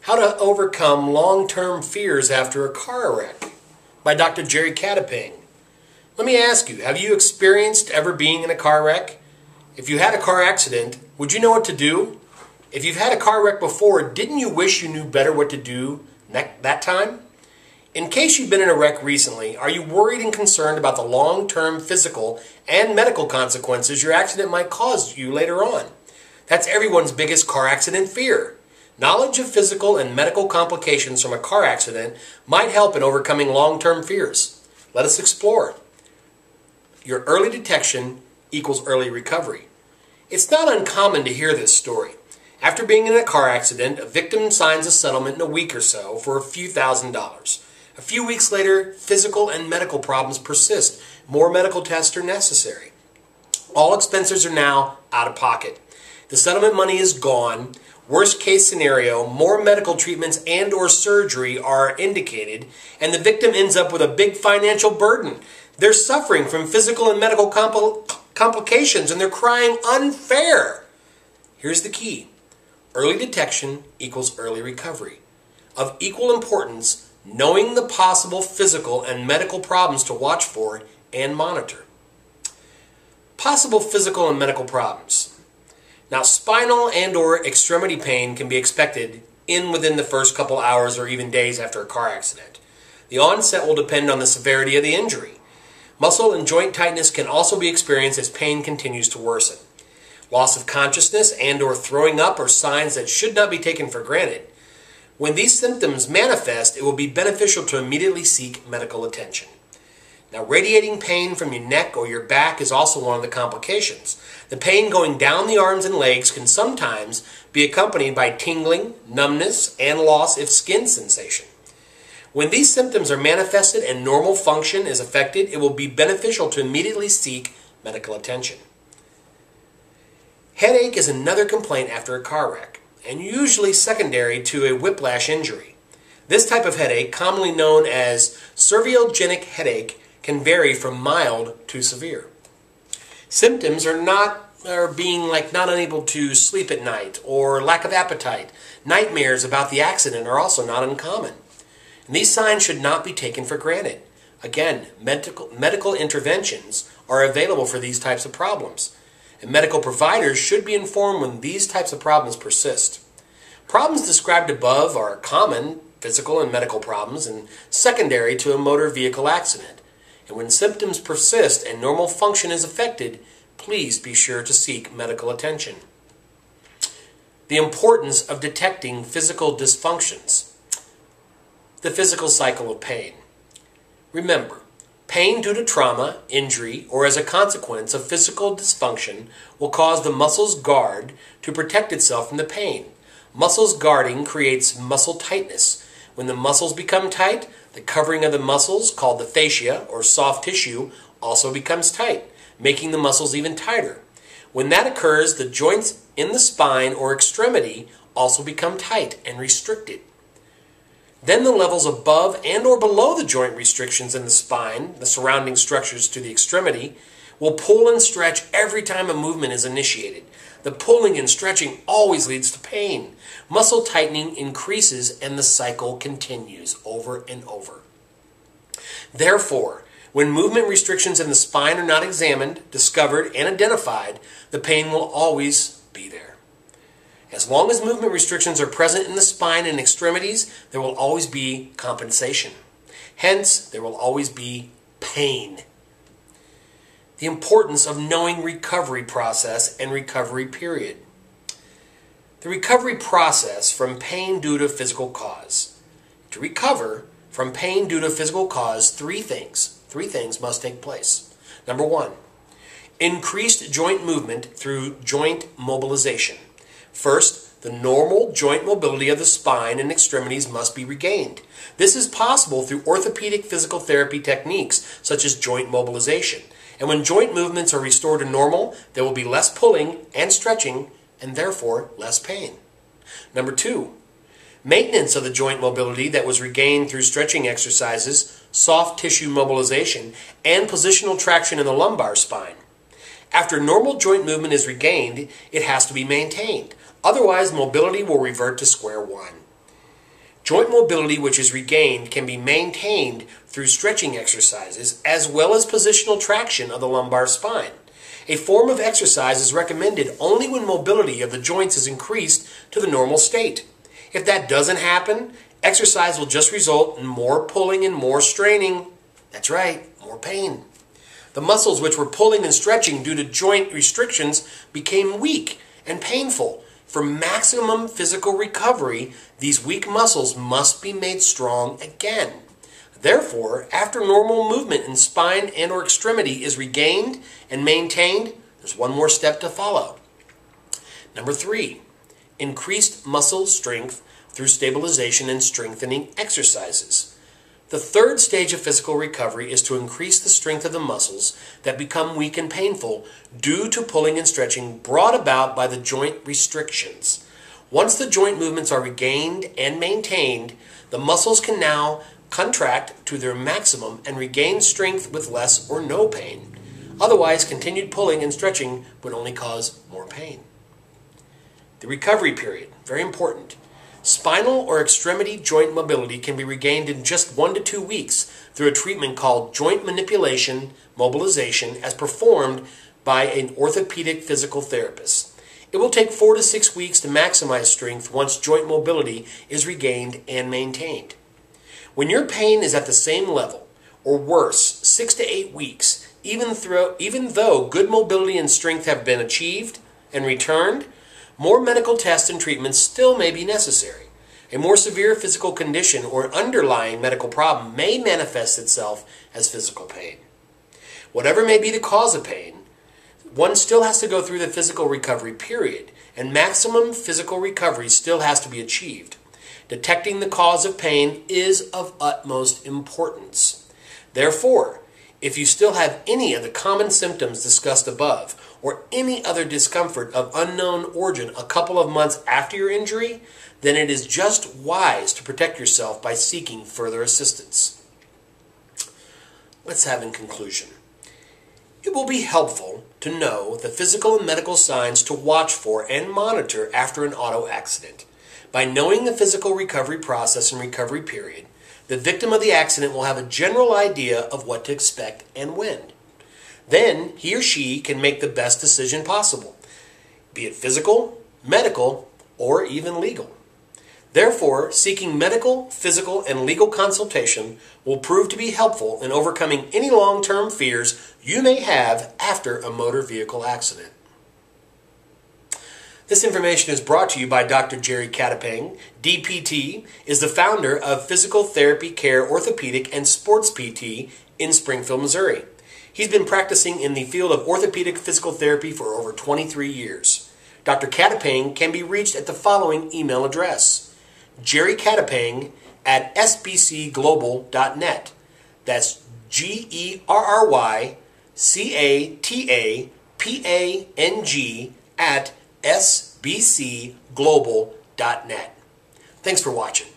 How to Overcome Long-Term Fears After a Car Wreck by Dr. Gerry Catapang. Let me ask you, have you experienced ever being in a car wreck? If you had a car accident, would you know what to do? If you've had a car wreck before, didn't you wish you knew better what to do that time? In case you've been in a wreck recently, are you worried and concerned about the long-term physical and medical consequences your accident might cause you later on? That's everyone's biggest car accident fear. Knowledge of physical and medical complications from a car accident might help in overcoming long-term fears. Let us explore. Your early detection equals early recovery. It's not uncommon to hear this story. After being in a car accident, a victim signs a settlement in a week or so for a few $1,000s. A few weeks later, physical and medical problems persist. More medical tests are necessary. All expenses are now out of pocket. The settlement money is gone. Worst case scenario, more medical treatments and or surgery are indicated, and the victim ends up with a big financial burden. They're suffering from physical and medical complications, and they're crying unfair. Here's the key. Early detection equals early recovery. Of equal importance, knowing the possible physical and medical problems to watch for and monitor. Possible physical and medical problems. Now, spinal and or extremity pain can be expected within the first couple hours or even days after a car accident. The onset will depend on the severity of the injury. Muscle and joint tightness can also be experienced as pain continues to worsen. Loss of consciousness and or throwing up are signs that should not be taken for granted. When these symptoms manifest, it will be beneficial to immediately seek medical attention. Now, radiating pain from your neck or your back is also one of the complications. The pain going down the arms and legs can sometimes be accompanied by tingling, numbness, and loss of skin sensation. When these symptoms are manifested and normal function is affected, it will be beneficial to immediately seek medical attention. Headache is another complaint after a car wreck, and usually secondary to a whiplash injury. This type of headache, commonly known as cerviogenic headache, can vary from mild to severe. Symptoms are being like not unable to sleep at night or lack of appetite. Nightmares about the accident are also not uncommon. And these signs should not be taken for granted. Again, medical interventions are available for these types of problems. And medical providers should be informed when these types of problems persist. Problems described above are common physical and medical problems and secondary to a motor vehicle accident. And when symptoms persist and normal function is affected, please be sure to seek medical attention. The importance of detecting physical dysfunctions. The physical cycle of pain. Remember, pain due to trauma, injury, or as a consequence of physical dysfunction will cause the muscle's guard to protect itself from the pain. Muscles guarding creates muscle tightness. When the muscles become tight, the covering of the muscles, called the fascia or soft tissue, also becomes tight, making the muscles even tighter. When that occurs, the joints in the spine or extremity also become tight and restricted. Then the levels above and or below the joint restrictions in the spine, the surrounding structures to the extremity, will pull and stretch every time a movement is initiated. The pulling and stretching always leads to pain. Muscle tightening increases and the cycle continues over and over. Therefore, when movement restrictions in the spine are not examined, discovered, and identified, the pain will always be there. As long as movement restrictions are present in the spine and extremities, there will always be compensation. Hence, there will always be pain. The importance of knowing recovery process and recovery period. The recovery process from pain due to physical cause. To recover from pain due to physical cause, three things must take place. Number one, increased joint movement through joint mobilization. First, the normal joint mobility of the spine and extremities must be regained. This is possible through orthopedic physical therapy techniques such as joint mobilization. And when joint movements are restored to normal, there will be less pulling and stretching and therefore less pain. Number two, maintenance of the joint mobility that was regained through stretching exercises, soft tissue mobilization, and positional traction in the lumbar spine. After normal joint movement is regained, it has to be maintained. Otherwise, mobility will revert to square one. Joint mobility which is regained can be maintained through stretching exercises as well as positional traction of the lumbar spine. A form of exercise is recommended only when mobility of the joints is increased to the normal state. If that doesn't happen, exercise will just result in more pulling and more straining. That's right, more pain. The muscles which were pulling and stretching due to joint restrictions became weak and painful. For maximum physical recovery, these weak muscles must be made strong again. Therefore, after normal movement in spine and or extremity is regained and maintained, there's one more step to follow. Number 3, increased muscle strength through stabilization and strengthening exercises. The third stage of physical recovery is to increase the strength of the muscles that become weak and painful due to pulling and stretching brought about by the joint restrictions. Once the joint movements are regained and maintained, the muscles can now contract to their maximum and regain strength with less or no pain. Otherwise, continued pulling and stretching would only cause more pain. The recovery period, very important. Spinal or extremity joint mobility can be regained in just 1 to 2 weeks through a treatment called joint manipulation mobilization as performed by an orthopedic physical therapist. It will take 4 to 6 weeks to maximize strength once joint mobility is regained and maintained. When your pain is at the same level or worse, 6 to 8 weeks, even though good mobility and strength have been achieved and returned, more medical tests and treatments still may be necessary. A more severe physical condition or underlying medical problem may manifest itself as physical pain. Whatever may be the cause of pain, one still has to go through the physical recovery period, and maximum physical recovery still has to be achieved. Detecting the cause of pain is of utmost importance. Therefore, if you still have any of the common symptoms discussed above, or any other discomfort of unknown origin a couple of months after your injury, then it is just wise to protect yourself by seeking further assistance. Let's have in conclusion. It will be helpful to know the physical and medical signs to watch for and monitor after an auto accident. By knowing the physical recovery process and recovery period, the victim of the accident will have a general idea of what to expect and when. Then he or she can make the best decision possible, be it physical, medical, or even legal. Therefore, seeking medical, physical, and legal consultation will prove to be helpful in overcoming any long-term fears you may have after a motor vehicle accident. This information is brought to you by Dr. Gerry Catapang. DPT is the founder of Physical Therapy Care Orthopedic and Sports PT in Springfield, Missouri. He's been practicing in the field of orthopedic physical therapy for over 23 years. Dr. Catapang can be reached at the following email address: gerrycatapang@sbcglobal.net. That's GerryCatapang@sbcglobal.net. Thanks for watching.